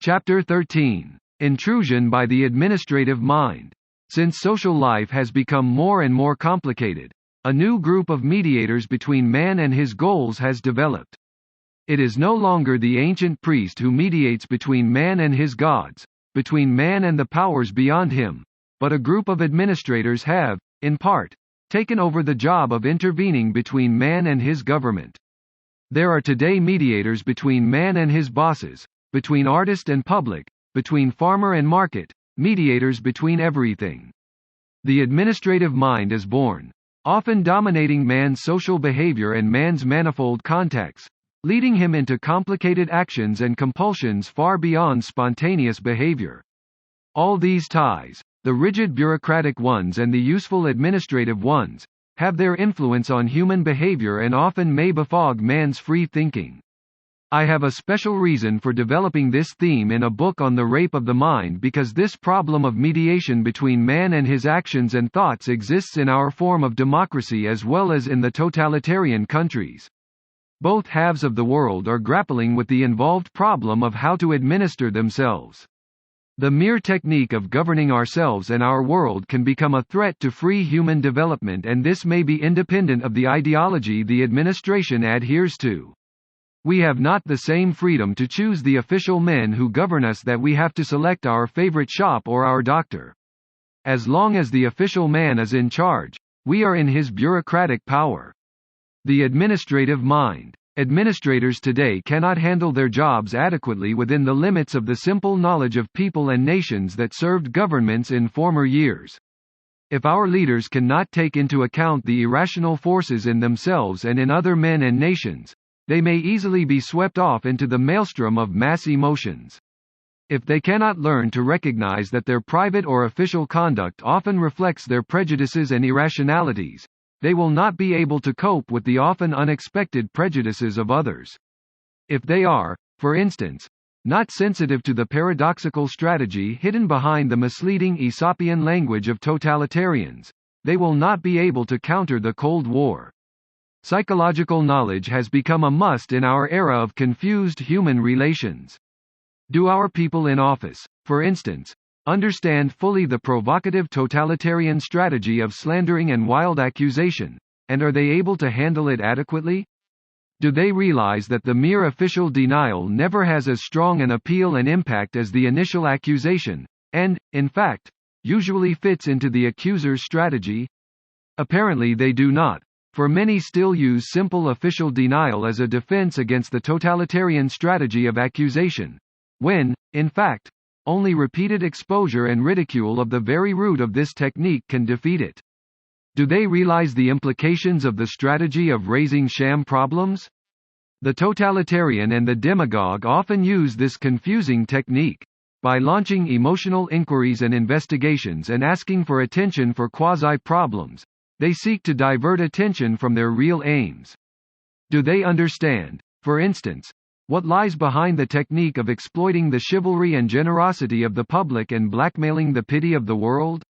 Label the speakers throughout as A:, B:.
A: Chapter 13. Intrusion by the Administrative Mind. Since social life has become more and more complicated, a new group of mediators between man and his goals has developed. It is no longer the ancient priest who mediates between man and his gods, between man and the powers beyond him, but a group of administrators have, in part, taken over the job of intervening between man and his government. There are today mediators between man and his bosses, between artist and public, between farmer and market, mediators between everything. The administrative mind is born, often dominating man's social behavior and man's manifold contacts, leading him into complicated actions and compulsions far beyond spontaneous behavior. All these ties, the rigid bureaucratic ones and the useful administrative ones, have their influence on human behavior and often may befog man's free thinking. I have a special reason for developing this theme in a book on the rape of the mind because this problem of mediation between man and his actions and thoughts exists in our form of democracy as well as in the totalitarian countries. Both halves of the world are grappling with the involved problem of how to administer themselves. The mere technique of governing ourselves and our world can become a threat to free human development, and this may be independent of the ideology the administration adheres to. We have not the same freedom to choose the official men who govern us that we have to select our favorite shop or our doctor. As long as the official man is in charge, we are in his bureaucratic power. The administrative mind. Administrators today cannot handle their jobs adequately within the limits of the simple knowledge of people and nations that served governments in former years. If our leaders cannot take into account the irrational forces in themselves and in other men and nations, they may easily be swept off into the maelstrom of mass emotions. If they cannot learn to recognize that their private or official conduct often reflects their prejudices and irrationalities, they will not be able to cope with the often unexpected prejudices of others. If they are, for instance, not sensitive to the paradoxical strategy hidden behind the misleading Aesopian language of totalitarians, they will not be able to counter the Cold War. Psychological knowledge has become a must in our era of confused human relations. Do our people in office, for instance, understand fully the provocative totalitarian strategy of slandering and wild accusation, and are they able to handle it adequately? Do they realize that the mere official denial never has as strong an appeal and impact as the initial accusation, and, in fact, usually fits into the accuser's strategy? Apparently they do not. For many still use simple official denial as a defense against the totalitarian strategy of accusation, when, in fact, only repeated exposure and ridicule of the very root of this technique can defeat it. Do they realize the implications of the strategy of raising sham problems? The totalitarian and the demagogue often use this confusing technique. By launching emotional inquiries and investigations and asking for attention for quasi-problems, they seek to divert attention from their real aims. Do they understand, for instance, what lies behind the technique of exploiting the chivalry and generosity of the public and blackmailing the pity of the world?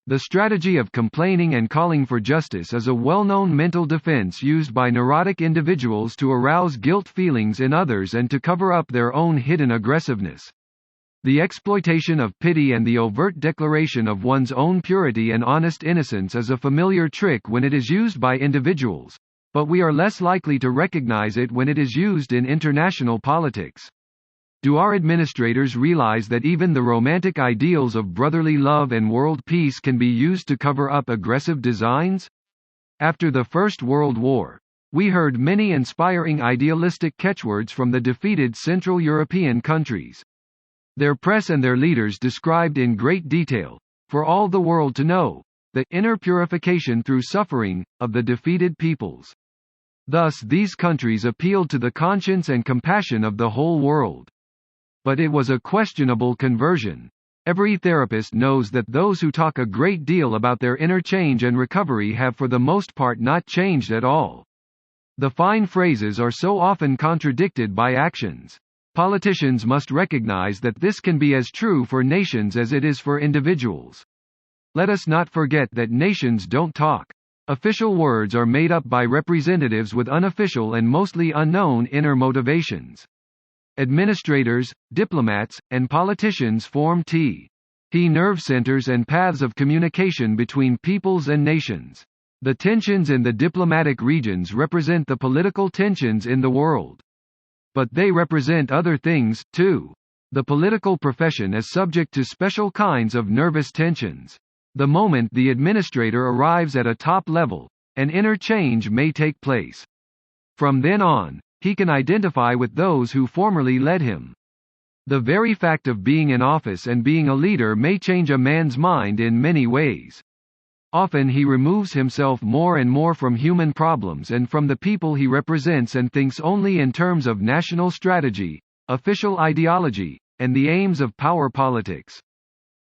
A: The strategy of complaining and calling for justice is a well-known mental defense used by neurotic individuals to arouse guilt feelings in others and to cover up their own hidden aggressiveness. The exploitation of pity and the overt declaration of one's own purity and honest innocence is a familiar trick when it is used by individuals, but we are less likely to recognize it when it is used in international politics. Do our administrators realize that even the romantic ideals of brotherly love and world peace can be used to cover up aggressive designs? After the First World War, we heard many inspiring idealistic catchwords from the defeated Central European countries. Their press and their leaders described in great detail, for all the world to know, the inner purification through suffering of the defeated peoples. Thus these countries appealed to the conscience and compassion of the whole world. But it was a questionable conversion. Every therapist knows that those who talk a great deal about their inner change and recovery have for the most part not changed at all. The fine phrases are so often contradicted by actions. Politicians must recognize that this can be as true for nations as it is for individuals. Let us not forget that nations don't talk. Official words are made up by representatives with unofficial and mostly unknown inner motivations. Administrators, diplomats, and politicians form T nerve centers and paths of communication between peoples and nations. The tensions in the diplomatic regions represent the political tensions in the world. But they represent other things, too. The political profession is subject to special kinds of nervous tensions. The moment the administrator arrives at a top level, an inner change may take place. From then on, he can identify with those who formerly led him. The very fact of being in office and being a leader may change a man's mind in many ways. Often he removes himself more and more from human problems and from the people he represents and thinks only in terms of national strategy, official ideology, and the aims of power politics.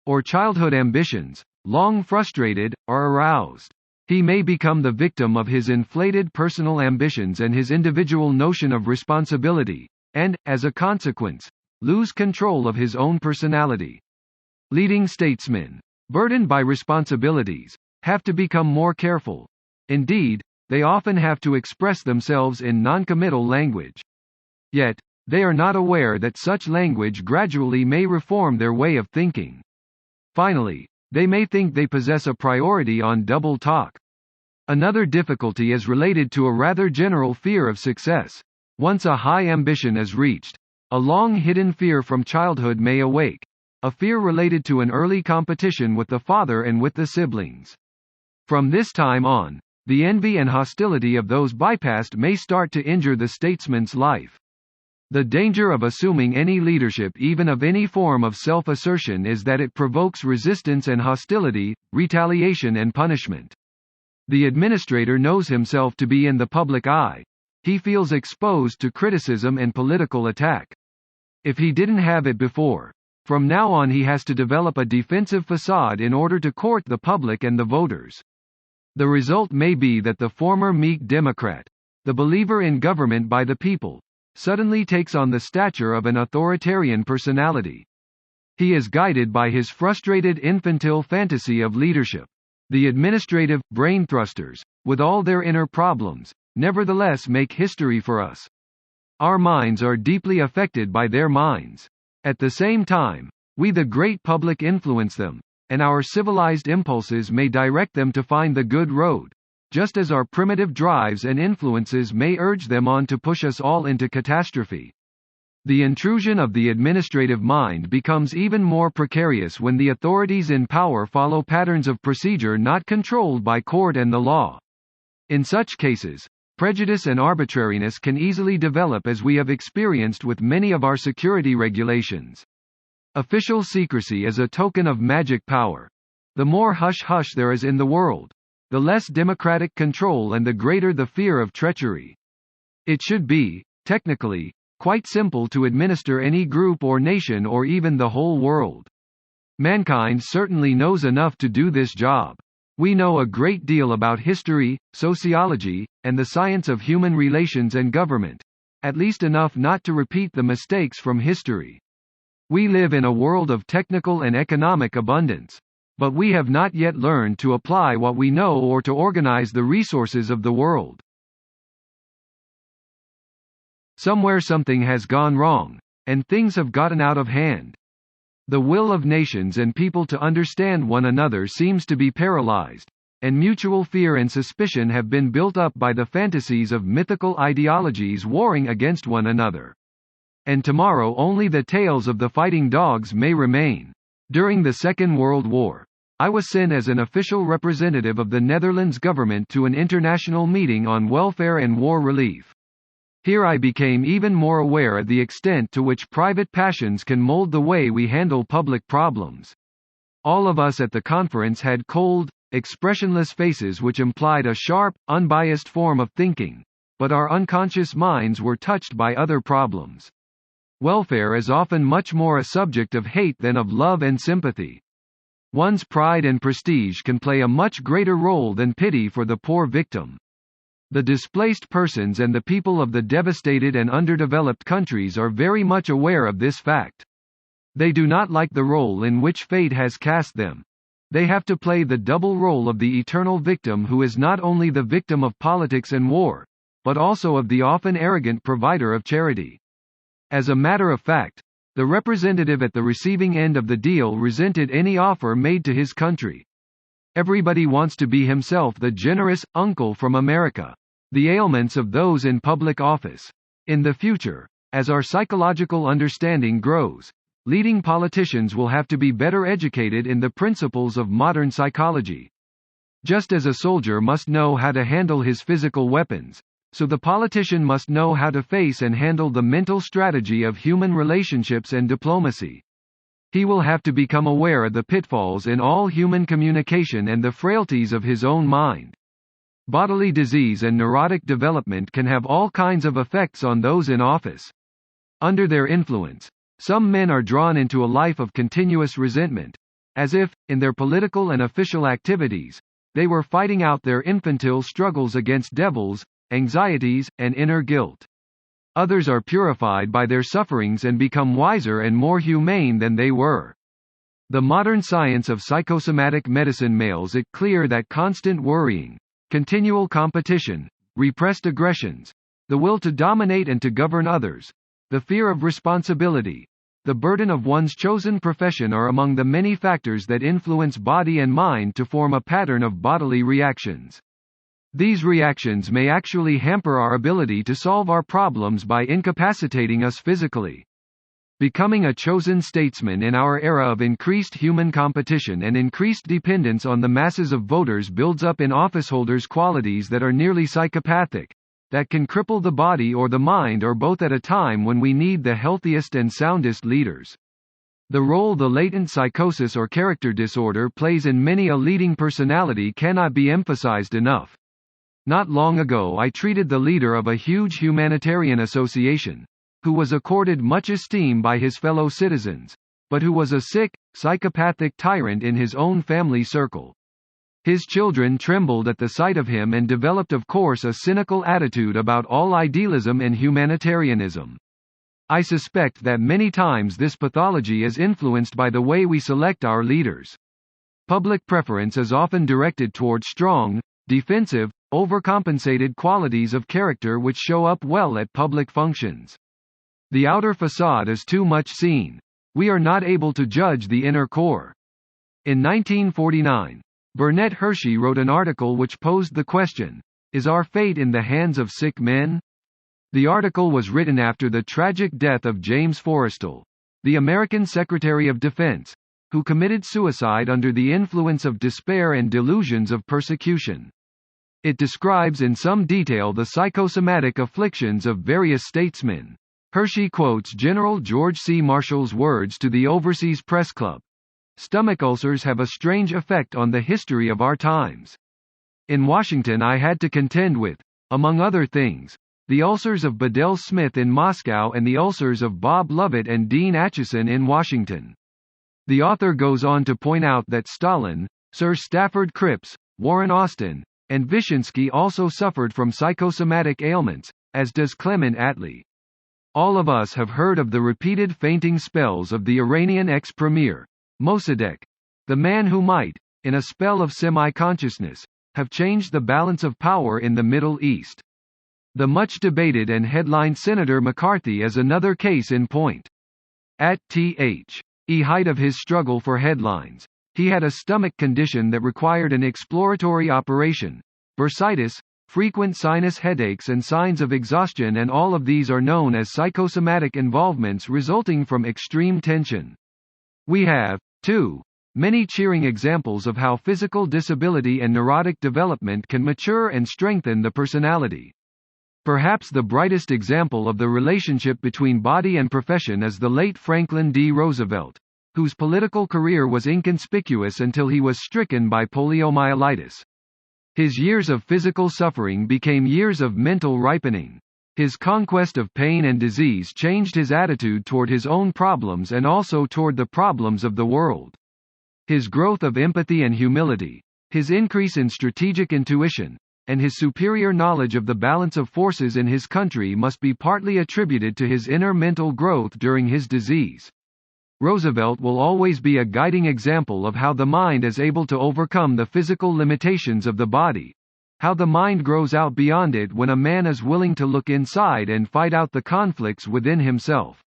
A: Or childhood ambitions, long frustrated, are aroused. He may become the victim of his inflated personal ambitions and his individual notion of responsibility, and, as a consequence, lose control of his own personality. Leading statesmen, burdened by responsibilities, have to become more careful. Indeed, they often have to express themselves in noncommittal language. Yet, they are not aware that such language gradually may reform their way of thinking. Finally, they may think they possess a priority on double talk. Another difficulty is related to a rather general fear of success. Once a high ambition is reached, a long-hidden fear from childhood may awake, a fear related to an early competition with the father and with the siblings. From this time on, the envy and hostility of those bypassed may start to injure the statesman's life. The danger of assuming any leadership, even of any form of self-assertion, is that it provokes resistance and hostility, retaliation and punishment. The administrator knows himself to be in the public eye. He feels exposed to criticism and political attack. If he didn't have it before, from now on he has to develop a defensive facade in order to court the public and the voters. The result may be that the former meek Democrat, the believer in government by the people, suddenly takes on the stature of an authoritarian personality. He is guided by his frustrated infantile fantasy of leadership. The administrative brain thrusters, with all their inner problems, nevertheless make history for us. Our minds are deeply affected by their minds. At the same time, we the great public influence them, and our civilized impulses may direct them to find the good road, just as our primitive drives and influences may urge them on to push us all into catastrophe. The intrusion of the administrative mind becomes even more precarious when the authorities in power follow patterns of procedure not controlled by court and the law. In such cases, prejudice and arbitrariness can easily develop, as we have experienced with many of our security regulations. Official secrecy is a token of magic power. The more hush-hush there is in the world, the less democratic control and the greater the fear of treachery. It should be, technically, quite simple to administer any group or nation or even the whole world. Mankind certainly knows enough to do this job. We know a great deal about history, sociology, and the science of human relations and government, at least enough not to repeat the mistakes from history. We live in a world of technical and economic abundance, but we have not yet learned to apply what we know or to organize the resources of the world. Somewhere something has gone wrong, and things have gotten out of hand. The will of nations and people to understand one another seems to be paralyzed, and mutual fear and suspicion have been built up by the fantasies of mythical ideologies warring against one another. And tomorrow only the tales of the fighting dogs may remain. During the Second World War, I was sent as an official representative of the Netherlands government to an international meeting on welfare and war relief. Here I became even more aware of the extent to which private passions can mold the way we handle public problems. All of us at the conference had cold, expressionless faces which implied a sharp, unbiased form of thinking, but our unconscious minds were touched by other problems. Welfare is often much more a subject of hate than of love and sympathy. One's pride and prestige can play a much greater role than pity for the poor victim. The displaced persons and the people of the devastated and underdeveloped countries are very much aware of this fact. They do not like the role in which fate has cast them. They have to play the double role of the eternal victim who is not only the victim of politics and war, but also of the often arrogant provider of charity. As a matter of fact, the representative at the receiving end of the deal resented any offer made to his country. Everybody wants to be himself the generous uncle from America. The ailments of those in public office. In the future, as our psychological understanding grows, leading politicians will have to be better educated in the principles of modern psychology. Just as a soldier must know how to handle his physical weapons, so the politician must know how to face and handle the mental strategy of human relationships and diplomacy. He will have to become aware of the pitfalls in all human communication and the frailties of his own mind. Bodily disease and neurotic development can have all kinds of effects on those in office. Under their influence, some men are drawn into a life of continuous resentment, as if, in their political and official activities, they were fighting out their infantile struggles against devils, anxieties, and inner guilt. Others are purified by their sufferings and become wiser and more humane than they were. The modern science of psychosomatic medicine makes it clear that constant worrying, continual competition, repressed aggressions, the will to dominate and to govern others, the fear of responsibility, the burden of one's chosen profession are among the many factors that influence body and mind to form a pattern of bodily reactions. These reactions may actually hamper our ability to solve our problems by incapacitating us physically. Becoming a chosen statesman in our era of increased human competition and increased dependence on the masses of voters builds up in officeholders qualities that are nearly psychopathic, that can cripple the body or the mind or both at a time when we need the healthiest and soundest leaders. The role the latent psychosis or character disorder plays in many a leading personality cannot be emphasized enough. Not long ago I treated the leader of a huge humanitarian association, who was accorded much esteem by his fellow citizens, but who was a sick, psychopathic tyrant in his own family circle. His children trembled at the sight of him and developed of course a cynical attitude about all idealism and humanitarianism. I suspect that many times this pathology is influenced by the way we select our leaders. Public preference is often directed toward strong, defensive, overcompensated qualities of character which show up well at public functions. The outer facade is too much seen. We are not able to judge the inner core. In 1949, Burnett Hershey wrote an article which posed the question, "Is our fate in the hands of sick men?" The article was written after the tragic death of James Forrestal, the American Secretary of Defense, who committed suicide under the influence of despair and delusions of persecution. It describes in some detail the psychosomatic afflictions of various statesmen. Hershey quotes General George C. Marshall's words to the Overseas Press Club. "Stomach ulcers have a strange effect on the history of our times. In Washington I had to contend with, among other things, the ulcers of Bedell Smith in Moscow and the ulcers of Bob Lovett and Dean Acheson in Washington." The author goes on to point out that Stalin, Sir Stafford Cripps, Warren Austin, and Vyshinsky also suffered from psychosomatic ailments, as does Clement Attlee. All of us have heard of the repeated fainting spells of the Iranian ex-premier, Mossadegh, the man who might, in a spell of semi-consciousness, have changed the balance of power in the Middle East. The much-debated and headlined Senator McCarthy is another case in point. At the height of his struggle for headlines, he had a stomach condition that required an exploratory operation, bursitis, frequent sinus headaches and signs of exhaustion, and all of these are known as psychosomatic involvements resulting from extreme tension. We have, too, many cheering examples of how physical disability and neurotic development can mature and strengthen the personality. Perhaps the brightest example of the relationship between body and profession is the late Franklin D. Roosevelt, whose political career was inconspicuous until he was stricken by poliomyelitis. His years of physical suffering became years of mental ripening. His conquest of pain and disease changed his attitude toward his own problems and also toward the problems of the world. His growth of empathy and humility, his increase in strategic intuition, and his superior knowledge of the balance of forces in his country must be partly attributed to his inner mental growth during his disease. Roosevelt will always be a guiding example of how the mind is able to overcome the physical limitations of the body. how the mind grows out beyond it when a man is willing to look inside and fight out the conflicts within himself.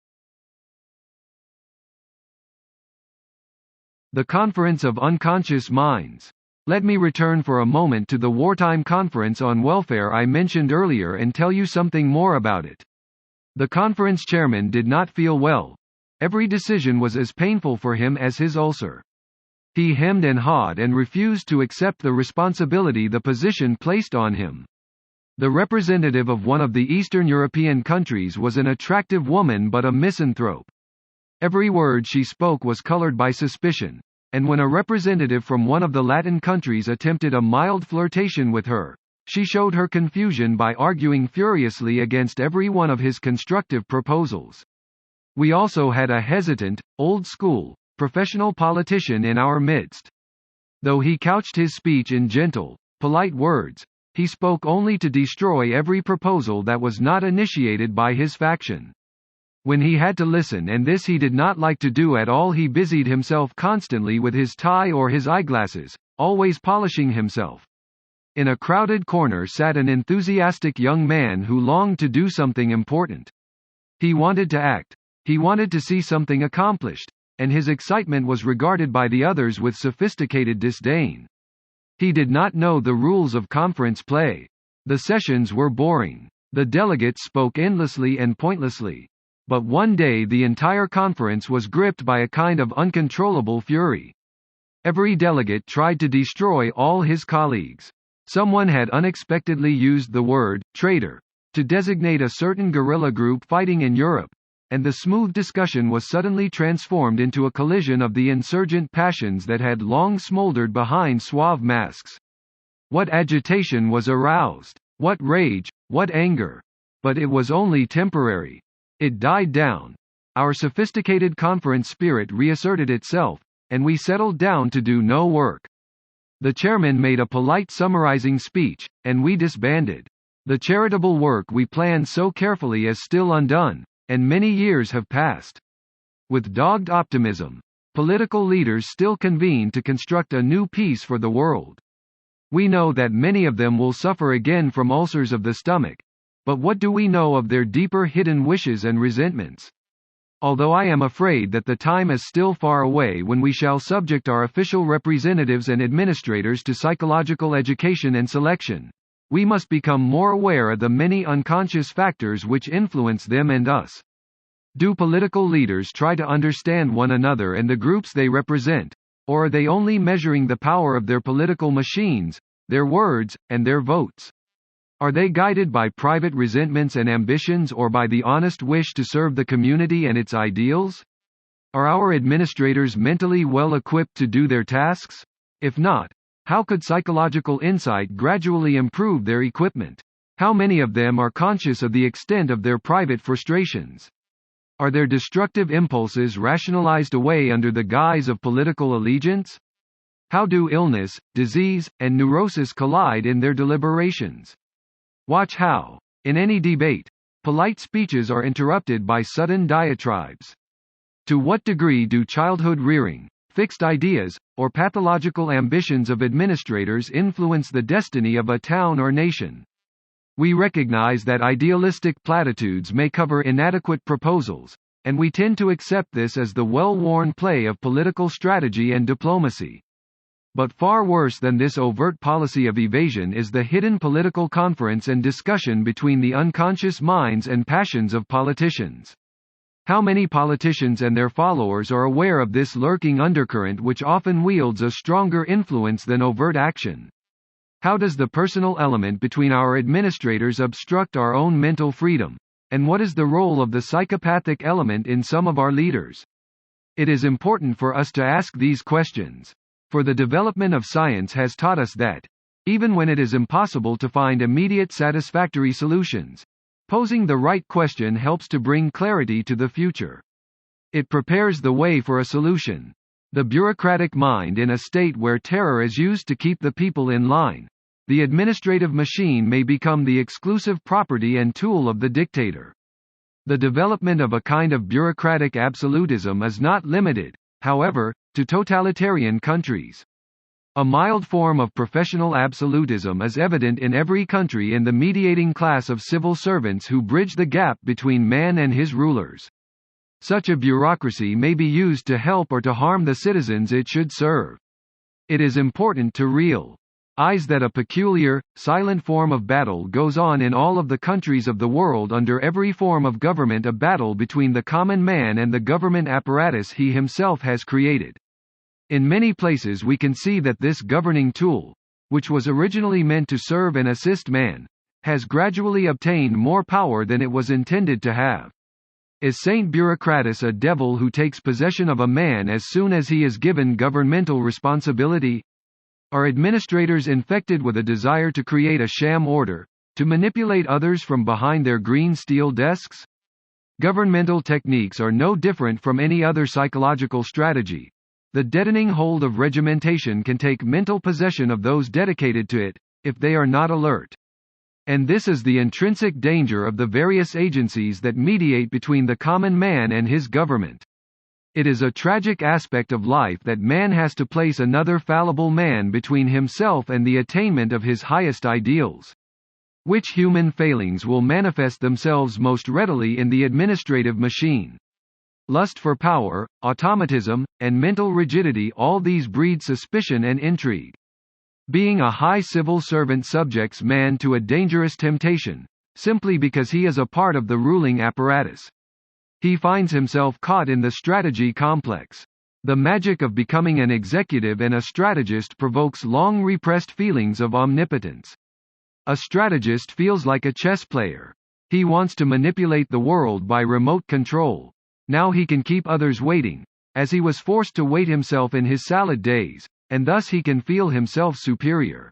A: The Conference of Unconscious Minds. Let me return for a moment to the wartime conference on welfare I mentioned earlier and tell you something more about it. The conference chairman did not feel well. Every decision was as painful for him as his ulcer. He hemmed and hawed and refused to accept the responsibility the position placed on him. The representative of one of the Eastern European countries was an attractive woman but a misanthrope. Every word she spoke was colored by suspicion, and when a representative from one of the Latin countries attempted a mild flirtation with her, she showed her confusion by arguing furiously against every one of his constructive proposals. We also had a hesitant, old-school, professional politician in our midst. Though he couched his speech in gentle, polite words, he spoke only to destroy every proposal that was not initiated by his faction. When he had to listen, and this he did not like to do at all, he busied himself constantly with his tie or his eyeglasses, always polishing himself. In a crowded corner sat an enthusiastic young man who longed to do something important. He wanted to act. He wanted to see something accomplished, and his excitement was regarded by the others with sophisticated disdain. He did not know the rules of conference play. The sessions were boring. The delegates spoke endlessly and pointlessly. But one day the entire conference was gripped by a kind of uncontrollable fury. Every delegate tried to destroy all his colleagues. Someone had unexpectedly used the word traitor to designate a certain guerrilla group fighting in Europe, and the smooth discussion was suddenly transformed into a collision of the insurgent passions that had long smoldered behind suave masks. What agitation was aroused! What rage! What anger! But it was only temporary. It died down. Our sophisticated conference spirit reasserted itself, and we settled down to do no work. The chairman made a polite summarizing speech, and we disbanded. The charitable work we planned so carefully is still undone, and many years have passed. With dogged optimism, political leaders still convene to construct a new peace for the world. We know that many of them will suffer again from ulcers of the stomach, but what do we know of their deeper hidden wishes and resentments? Although I am afraid that the time is still far away when we shall subject our official representatives and administrators to psychological education and selection, we must become more aware of the many unconscious factors which influence them and us. Do political leaders try to understand one another and the groups they represent, or are they only measuring the power of their political machines, their words, and their votes? Are they guided by private resentments and ambitions or by the honest wish to serve the community and its ideals? Are our administrators mentally well equipped to do their tasks? If not, how could psychological insight gradually improve their equipment? How many of them are conscious of the extent of their private frustrations? Are their destructive impulses rationalized away under the guise of political allegiance? How do illness, disease, and neurosis collide in their deliberations? Watch how, in any debate, polite speeches are interrupted by sudden diatribes. To what degree do childhood rearing, fixed ideas, or pathological ambitions of administrators influence the destiny of a town or nation? We recognize that idealistic platitudes may cover inadequate proposals, and we tend to accept this as the well-worn play of political strategy and diplomacy. But far worse than this overt policy of evasion is the hidden political conference and discussion between the unconscious minds and passions of politicians. How many politicians and their followers are aware of this lurking undercurrent which often wields a stronger influence than overt action? How does the personal element between our administrators obstruct our own mental freedom? And what is the role of the psychopathic element in some of our leaders? It is important for us to ask these questions. For the development of science has taught us that, even when it is impossible to find immediate satisfactory solutions, posing the right question helps to bring clarity to the future. It prepares the way for a solution. The bureaucratic mind in a state where terror is used to keep the people in line, the administrative machine may become the exclusive property and tool of the dictator. The development of a kind of bureaucratic absolutism is not limited, however, to totalitarian countries. A mild form of professional absolutism is evident in every country in the mediating class of civil servants who bridge the gap between man and his rulers. Such a bureaucracy may be used to help or to harm the citizens it should serve. It is important to realize that a peculiar, silent form of battle goes on in all of the countries of the world under every form of government, a battle between the common man and the government apparatus he himself has created. In many places we can see that this governing tool, which was originally meant to serve and assist man, has gradually obtained more power than it was intended to have. Is Saint Bureaucratus a devil who takes possession of a man as soon as he is given governmental responsibility? Are administrators infected with a desire to create a sham order, to manipulate others from behind their green steel desks? Governmental techniques are no different from any other psychological strategy. The deadening hold of regimentation can take mental possession of those dedicated to it, if they are not alert. And this is the intrinsic danger of the various agencies that mediate between the common man and his government. It is a tragic aspect of life that man has to place another fallible man between himself and the attainment of his highest ideals. Which human failings will manifest themselves most readily in the administrative machine? Lust for power, automatism, and mental rigidity, all these breed suspicion and intrigue. Being a high civil servant subjects man to a dangerous temptation, simply because he is a part of the ruling apparatus. He finds himself caught in the strategy complex. The magic of becoming an executive and a strategist provokes long repressed feelings of omnipotence. A strategist feels like a chess player. He wants to manipulate the world by remote control. Now he can keep others waiting, as he was forced to wait himself in his salad days, and thus he can feel himself superior.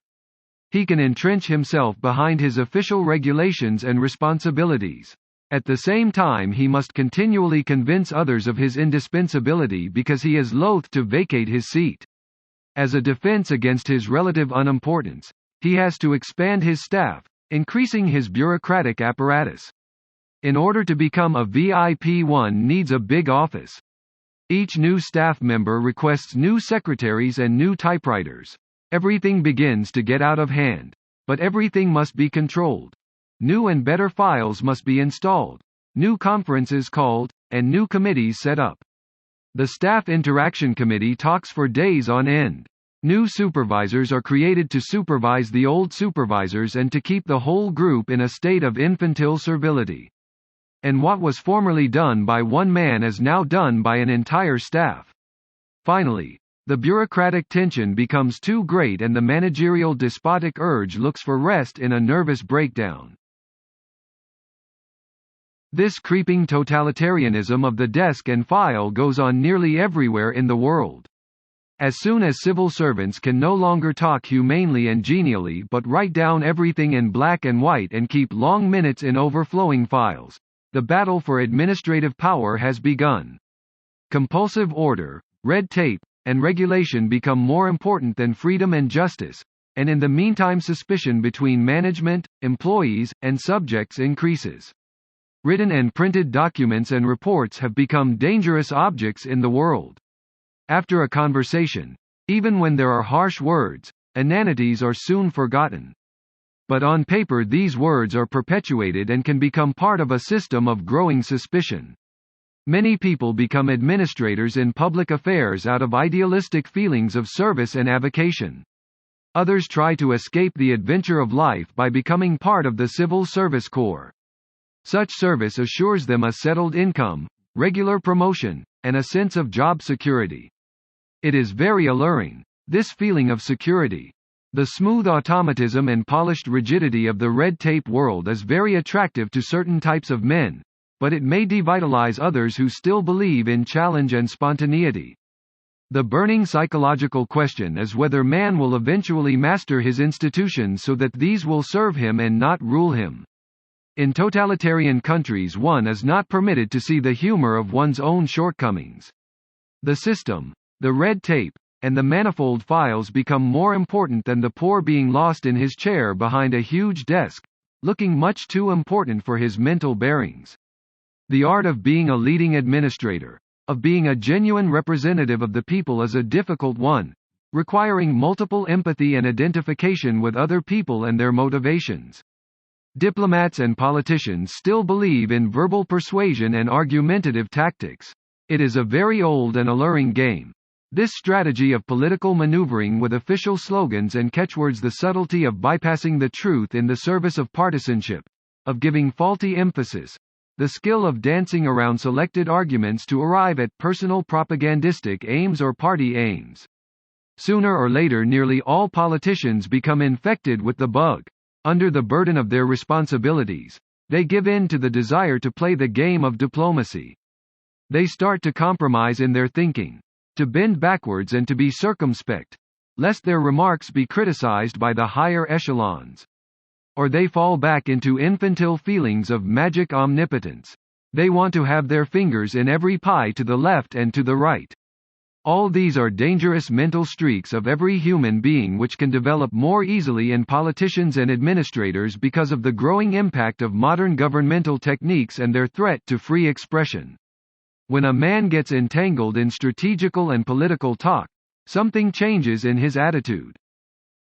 A: He can entrench himself behind his official regulations and responsibilities. At the same time he must continually convince others of his indispensability because he is loath to vacate his seat. As a defense against his relative unimportance, he has to expand his staff, increasing his bureaucratic apparatus. In order to become a VIP, one needs a big office. Each new staff member requests new secretaries and new typewriters. Everything begins to get out of hand, but everything must be controlled. New and better files must be installed, new conferences called, and new committees set up. The Staff Interaction Committee talks for days on end. New supervisors are created to supervise the old supervisors and to keep the whole group in a state of infantile servility. And what was formerly done by one man is now done by an entire staff. Finally, the bureaucratic tension becomes too great and the managerial despotic urge looks for rest in a nervous breakdown. This creeping totalitarianism of the desk and file goes on nearly everywhere in the world. As soon as civil servants can no longer talk humanely and genially but write down everything in black and white and keep long minutes in overflowing files, the battle for administrative power has begun. Compulsive order, red tape, and regulation become more important than freedom and justice, and in the meantime suspicion between management, employees, and subjects increases. Written and printed documents and reports have become dangerous objects in the world. After a conversation, even when there are harsh words, inanities are soon forgotten. But on paper these words are perpetuated and can become part of a system of growing suspicion. Many people become administrators in public affairs out of idealistic feelings of service and avocation. Others try to escape the adventure of life by becoming part of the civil service corps. Such service assures them a settled income, regular promotion, and a sense of job security. It is very alluring, this feeling of security. The smooth automatism and polished rigidity of the red tape world is very attractive to certain types of men, but it may devitalize others who still believe in challenge and spontaneity. The burning psychological question is whether man will eventually master his institutions so that these will serve him and not rule him. In totalitarian countries one is not permitted to see the humor of one's own shortcomings. The system, the red tape, and the manifold files become more important than the poor being lost in his chair behind a huge desk, looking much too important for his mental bearings. The art of being a leading administrator, of being a genuine representative of the people is a difficult one, requiring multiple empathy and identification with other people and their motivations. Diplomats and politicians still believe in verbal persuasion and argumentative tactics. It is a very old and alluring game. This strategy of political maneuvering with official slogans and catchwords, the subtlety of bypassing the truth in the service of partisanship, of giving faulty emphasis, the skill of dancing around selected arguments to arrive at personal propagandistic aims or party aims. Sooner or later, nearly all politicians become infected with the bug. Under the burden of their responsibilities, they give in to the desire to play the game of diplomacy. They start to compromise in their thinking, to bend backwards and to be circumspect, lest their remarks be criticized by the higher echelons. Or they fall back into infantile feelings of magic omnipotence. They want to have their fingers in every pie to the left and to the right. All these are dangerous mental streaks of every human being which can develop more easily in politicians and administrators because of the growing impact of modern governmental techniques and their threat to free expression. When a man gets entangled in strategical and political talk, something changes in his attitude.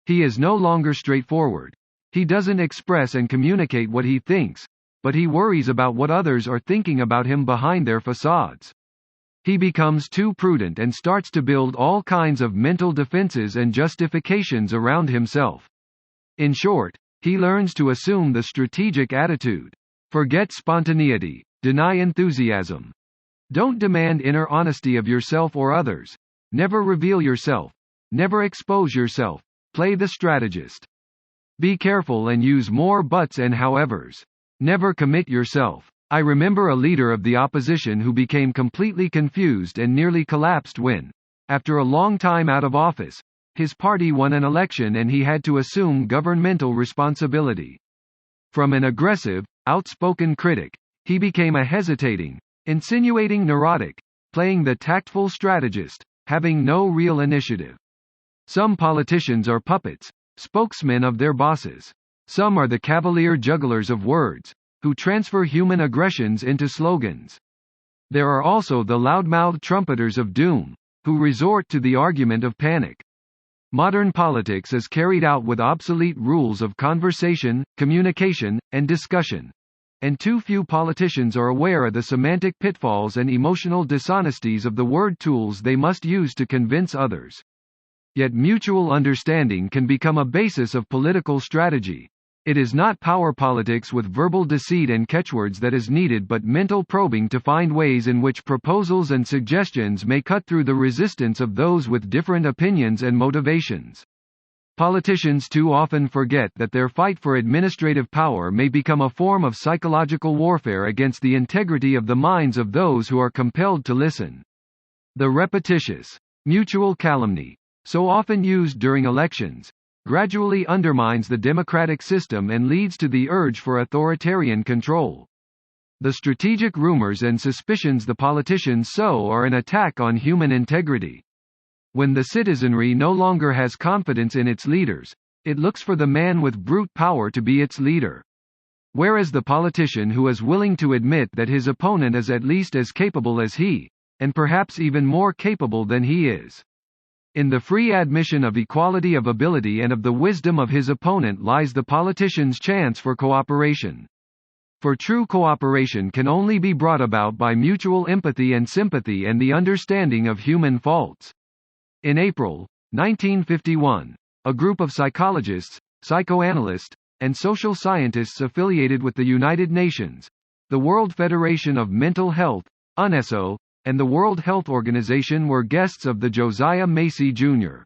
A: He is no longer straightforward. He doesn't express and communicate what he thinks, but he worries about what others are thinking about him behind their facades. He becomes too prudent and starts to build all kinds of mental defenses and justifications around himself. In short, he learns to assume the strategic attitude. Forget spontaneity, deny enthusiasm. Don't demand inner honesty of yourself or others. Never reveal yourself. Never expose yourself. Play the strategist. Be careful and use more buts and howevers. Never commit yourself. I remember a leader of the opposition who became completely confused and nearly collapsed when, after a long time out of office, his party won an election and he had to assume governmental responsibility. From an aggressive, outspoken critic, he became a hesitating, insinuating neurotic, playing the tactful strategist, having no real initiative. Some politicians are puppets, spokesmen of their bosses. Some are the cavalier jugglers of words, who transfer human aggressions into slogans. There are also the loudmouthed trumpeters of doom, who resort to the argument of panic. Modern politics is carried out with obsolete rules of conversation, communication, and discussion. And too few politicians are aware of the semantic pitfalls and emotional dishonesties of the word tools they must use to convince others. Yet mutual understanding can become a basis of political strategy. It is not power politics with verbal deceit and catchwords that is needed, but mental probing to find ways in which proposals and suggestions may cut through the resistance of those with different opinions and motivations. Politicians too often forget that their fight for administrative power may become a form of psychological warfare against the integrity of the minds of those who are compelled to listen. The repetitious, mutual calumny, so often used during elections, gradually undermines the democratic system and leads to the urge for authoritarian control. The strategic rumors and suspicions the politicians sow are an attack on human integrity. When the citizenry no longer has confidence in its leaders, it looks for the man with brute power to be its leader. Whereas the politician who is willing to admit that his opponent is at least as capable as he, and perhaps even more capable than he is. In the free admission of equality of ability and of the wisdom of his opponent lies the politician's chance for cooperation. For true cooperation can only be brought about by mutual empathy and sympathy and the understanding of human faults. In April 1951, a group of psychologists, psychoanalysts, and social scientists affiliated with the United Nations, the World Federation of Mental Health, UNESCO, and the World Health Organization were guests of the Josiah Macy Jr.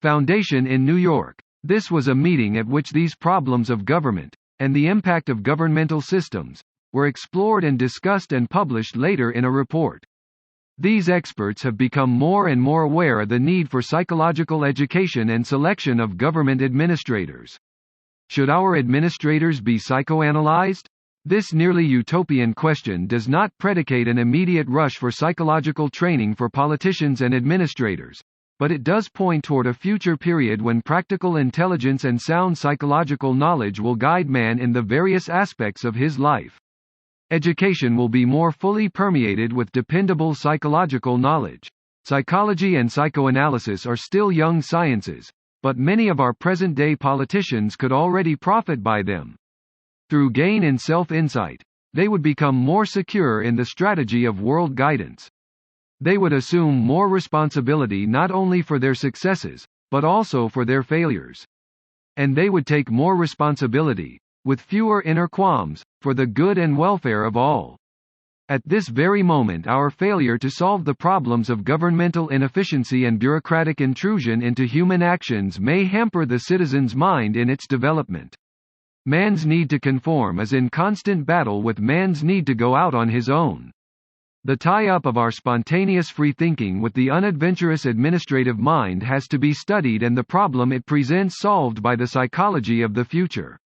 A: Foundation in New York. This was a meeting at which these problems of government, and the impact of governmental systems, were explored and discussed and published later in a report. These experts have become more and more aware of the need for psychological education and selection of government administrators. Should our administrators be psychoanalyzed? This nearly utopian question does not predicate an immediate rush for psychological training for politicians and administrators, but it does point toward a future period when practical intelligence and sound psychological knowledge will guide man in the various aspects of his life. Education will be more fully permeated with dependable psychological knowledge. Psychology and psychoanalysis are still young sciences, but many of our present-day politicians could already profit by them. Through gain in self-insight, they would become more secure in the strategy of world guidance. They would assume more responsibility not only for their successes, but also for their failures. And they would take more responsibility, with fewer inner qualms, for the good and welfare of all. At this very moment, our failure to solve the problems of governmental inefficiency and bureaucratic intrusion into human actions may hamper the citizen's mind in its development. Man's need to conform is in constant battle with man's need to go out on his own. The tie-up of our spontaneous free thinking with the unadventurous administrative mind has to be studied and the problem it presents solved by the psychology of the future.